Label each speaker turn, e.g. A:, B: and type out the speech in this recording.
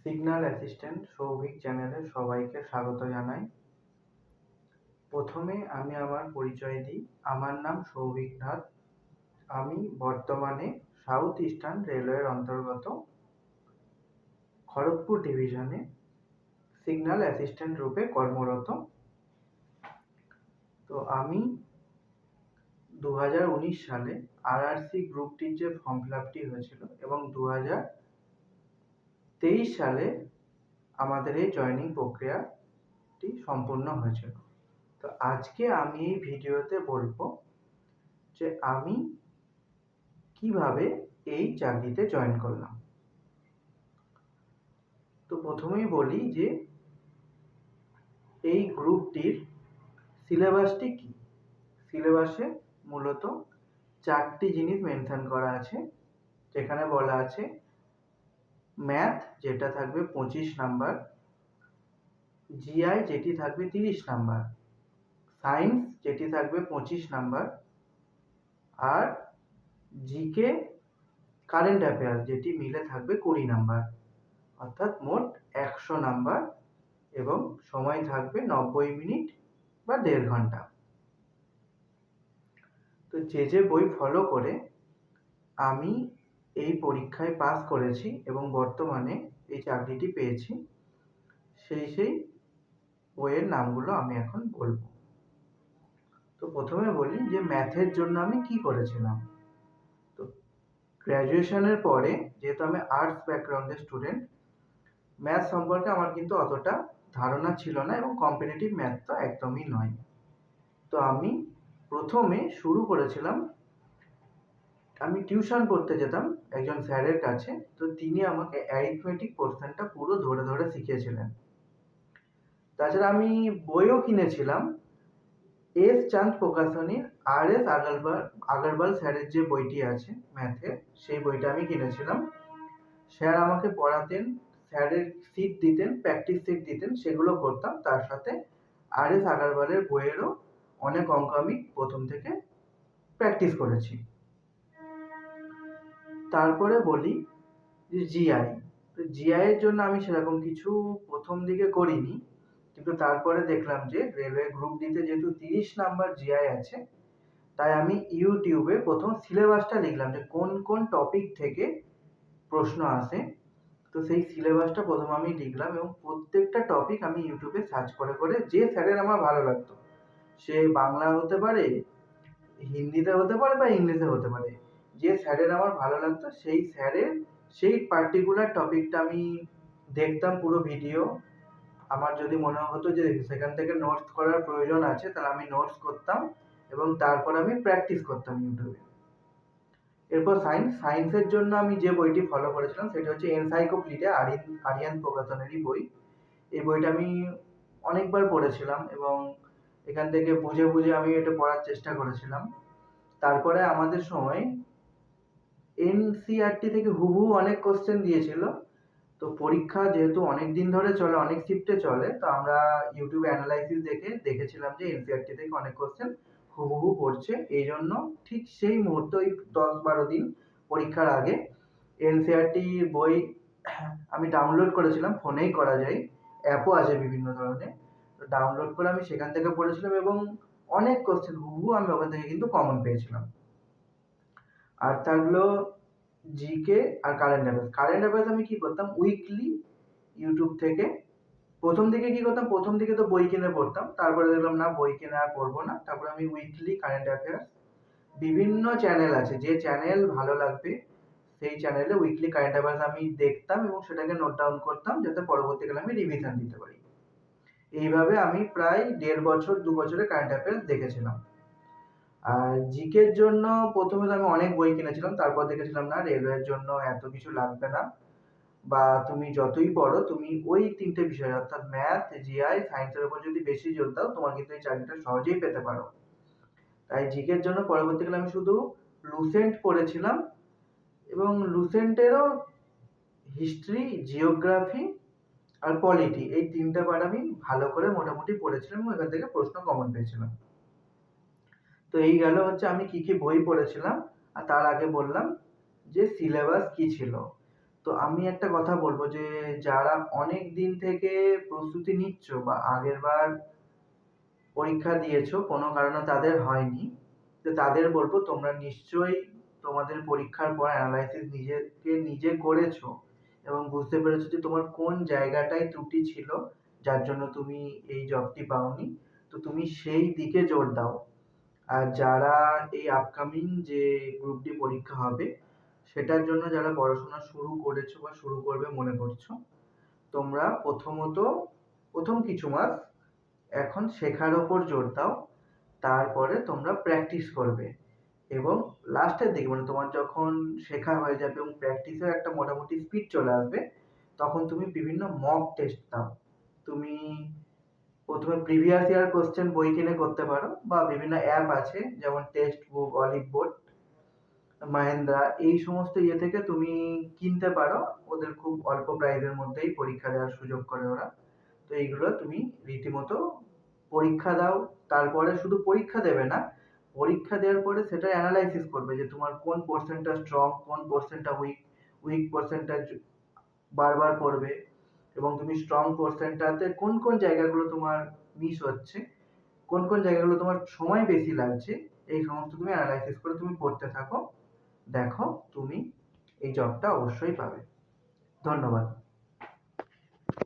A: Signal assistant Souvik চ্যানেলে সবাইকে স্বাগত জানাই। প্রথমে আমি আমার পরিচয় দিই। আমার নাম সৌভিক নাথ। আমি বর্তমানে সাউথ ইস্টার্ন রেলওয়ের অন্তর্গত খড়গপুর ডিভিশনে সিগন্যাল অ্যাসিস্ট্যান্ট রূপে কর্মরত। তো আমি 2019 সালে আরআরসি গ্রুপটির যে ফর্ম ফিল আপটি হয়েছিল এবং 2023 সালে আমাদের এই জয়েনিং প্রক্রিয়াটি সম্পূর্ণ হয়েছিল। তো আজকে আমি এই ভিডিওতে বলবো যে আমি কিভাবে এই চাকরিতে জয়েন করলাম। তো প্রথমেই বলি যে এই গ্রুপটির সিলেবাসটি কি। সিলেবাসে মূলত 4টি জিনিস মেনশন করা আছে, যেখানে বলা আছে ম্যাথ যেটা থাকবে 25 নাম্বার, জিআই যেটি থাকবে 30 নাম্বার, সায়েন্স যেটি থাকবে 25 নাম্বার, আর জিকে কারেন্ট অ্যাফেয়ার্স যেটি মিলে থাকবে 20 নাম্বার, অর্থাৎ মোট 100 নাম্বার এবং সময় থাকবে 90 মিনিট বা 1.5 ঘন্টা। তো যে বই ফলো করে আমি এই পরীক্ষায় পাস করেছি এবং বর্তমানে এই চাকরিটি পেয়েছি, সেই বইয়ের নামগুলো আমি এখন বলবো। তো প্রথমে বলি যে ম্যাথের জন্য আমি কি করেছিলাম। তো গ্র্যাজুয়েশনের পরে যেহেতু আমি আর্টস ব্যাকগ্রাউন্ডের স্টুডেন্ট, ম্যাথ সম্পর্কে আমার কিন্তু অতটা ধারণা ছিল না এবং কম্পিটিটিভ ম্যাথ তো একদমই নয়। তো আমি প্রথমে শুরু করেছিলাম, আমি টিউশন পড়তে যেতাম একজন স্যারের কাছে। তো তিনি আমাকে অ্যারিথমেটিক পোর্শনটা পুরো ধরে ধরে শিখিয়েছিলেন। তাছাড়া আমি বইও কিনেছিলাম, এস চাঁদ প্রকাশনীর আর এস আগরওয়াল স্যারের যে বইটি আছে ম্যাথের, সেই বইটা আমি কিনেছিলাম। স্যার আমাকে পড়াতেন, স্যারের সিট দিতেন, প্র্যাকটিস সিট দিতেন, সেগুলো করতাম। তার সাথে আর এস আগরওয়ালের বইয়েরও অনেক অঙ্ক আমি প্রথম থেকে প্র্যাকটিস করেছি। তারপরে বলি যে জিআই। তো জিআই এর জন্য আমি সেরকম কিছু প্রথম দিকে করিনি, কিন্তু তারপরে দেখলাম যে রেলওয়ে গ্রুপ ডিতে যেহেতু 30 নাম্বার জিআই আছে, তাই আমি ইউটিউবে প্রথম সিলেবাসটা লিখলাম যে কোন কোন টপিক থেকে প্রশ্ন আসে। তো সেই সিলেবাসটা প্রথম আমি লিখলাম এবং প্রত্যেকটা টপিক আমি ইউটিউবে সার্চ করে করে, যে স্যারের আমার ভালো লাগতো, সে বাংলা হতে পারে, হিন্দিতে হতে পারে বা ইংলিশে হতে পারে, যে স্যারের আমার ভালো লাগতো সেই স্যারের সেই পার্টিকুলার টপিকটা আমি দেখতাম পুরো ভিডিও। আমার যদি মনে হতো যে সেখান থেকে নোটস করার প্রয়োজন আছে, তাহলে আমি নোটস করতাম এবং তারপর আমি প্র্যাকটিস করতাম ইউটিউবে। এরপর সায়েন্সের জন্য আমি যে বইটি ফলো করেছিলাম সেটা হচ্ছে এনসাইক্লোপিডিয়া আরিয়ান প্রকাশনেরই বই। এই বইটা আমি অনেকবার পড়েছিলাম এবং এখান থেকে বুঝে বুঝে আমি এটা পড়ার চেষ্টা করেছিলাম। তারপরে আমাদের সময় এনসিইআরটি থেকে হুবহু অনেক কোশ্চেন দিয়েছিল। তো পরীক্ষা যেহেতু অনেক দিন ধরে চলে, অনেক শিফটে চলে, তো আমরা ইউটিউবে অ্যানালাইসিস দেখেছিলাম যে এনসিইআরটি থেকে অনেক কোশ্চেন হুবহু পড়ছে। এই জন্য ঠিক সেই মুহূর্তে ওই 10-12 দিন পরীক্ষার আগে এনসিইআরটির বই আমি ডাউনলোড করেছিলাম, ফোনেই করা যায়, অ্যাপও আছে বিভিন্ন ধরনের। তো ডাউনলোড করে আমি সেখান থেকে পড়েছিলাম এবং অনেক কোশ্চেন হুবহু আমি ওখান থেকে কিন্তু কমন পেয়েছিলাম। আর থাকলো জিকে আর কারেন্ট অ্যাফেয়ার্স আমি কি করতাম, উইকলি ইউটিউব থেকে প্রথম দিকে কি করতাম, প্রথম দিকে তো বই কিনে পড়তাম, তারপরে দেখলাম না বই কিনে আর পড়বো না, তারপরে আমি উইকলি কারেন্ট অ্যাফেয়ার্স, বিভিন্ন চ্যানেল আছে, যে চ্যানেল ভালো লাগবে সেই চ্যানেলে উইকলি কারেন্ট অ্যাফেয়ার্স আমি দেখতাম এবং সেটাকে নোট ডাউন করতাম যাতে পরবর্তীকালে আমি রিভিশন দিতে পারি। এইভাবে আমি প্রায় 1.5 বছর 2 বছরে কারেন্ট অ্যাফেয়ার্স দেখেছিলাম। আর জিকের জন্য প্রথমে তো আমি অনেক বই কিনেছিলাম, তারপর দেখেছিলাম না রেলওয়ের জন্য এত কিছু লাগবে না, বা তুমি যতই পড়ো তুমি ওই 3টে বিষয় অর্থাৎ ম্যাথ, জিআই, সায়েন্সের উপর যদি বেশি জোর দাও, তোমার কিন্তু এই চাকরিটা সহজেই পেতে পারো। তাই জিকের জন্য পরবর্তীকালে আমি শুধু লুসেন্ট পড়েছিলাম এবং লুসেন্টেরও হিস্ট্রি, জিওগ্রাফি আর পলিটি, এই 3টে পার্ট আমি ভালো করে মোটামুটি পড়েছিলাম এবং এখান থেকে প্রশ্ন কমন পেয়েছিলাম। তো এই গেল হচ্ছে আমি কি কি বই পড়েছিলাম। আর তার আগে বললাম যে সিলেবাস কি ছিল। তো আমি একটা কথা বলব যে, যারা অনেক দিন থেকে প্রস্তুতি নিচ্ছ বা আগেরবার পরীক্ষা দিয়েছো, কোনো কারণে তাদের হয়নি। তো তাদের বলব তোমরা নিশ্চয়ই তোমাদের পরীক্ষার পর এনালাইসিস নিজেকে নিজে করেছো এবং বুঝতে পেরেছো যে তোমার কোন জায়গাটায় ত্রুটি ছিল, যার জন্য তুমি এই জবটি পাওনি। তো তুমি সেই দিকে জোর দাও। আর যারা এই আপকামিং যে গ্রুপ ডি পরীক্ষা হবে, সেটার জন্য যারা পড়াশোনা শুরু করেছো বা শুরু করবে মনে করছো, তোমরা প্রথমত ১ম কিছু মাস এখন শেখার উপর জোর দাও। তারপরে তোমরা প্র্যাকটিস করবে এবং লাস্টের দিকে মানে তোমার যখন শেখা হয়ে যাবে এবং প্র্যাকটিসের একটা মোটামুটি স্পিড চলে আসবে, তখন তুমি বিভিন্ন মক টেস্ট দাও। তুমি ১ম এ প্রিভিয়াস ইয়ার কোয়েশ্চেন বই কিনে করতে পারো বা বিভিন্ন অ্যাপ আছে যেমন text book, olive board, Mahindra এই সমস্ত ইয়ে থেকে তুমি কিনতে পারো। ওদের খুব অল্প প্রাইসের মধ্যেই পরীক্ষা দেওয়ার সুযোগ করে ওরা। তো এইগুলো তুমি রীতিমতো পরীক্ষা দাও। তারপরে শুধু পরীক্ষা দেবে না, পরীক্ষা দেওয়ার পরে সেটা এনালাইসিস করবে যে তোমার কোন পোরশনটা স্ট্রং, কোন পোরশনটা উইক, উইক পোরশনটা বারবার পড়বে এবং তুমি স্ট্রং পোরশনটাতে কোন কোন জায়গাগুলো তোমার মিস হচ্ছে, কোন কোন জায়গাগুলো তোমার সময় বেশি লাগছে, এই সমস্ত তুমি এনালাইসিস করে তুমি পড়তে থাকো। দেখো তুমি এই জবটা অবশ্যই পাবে। ধন্যবাদ।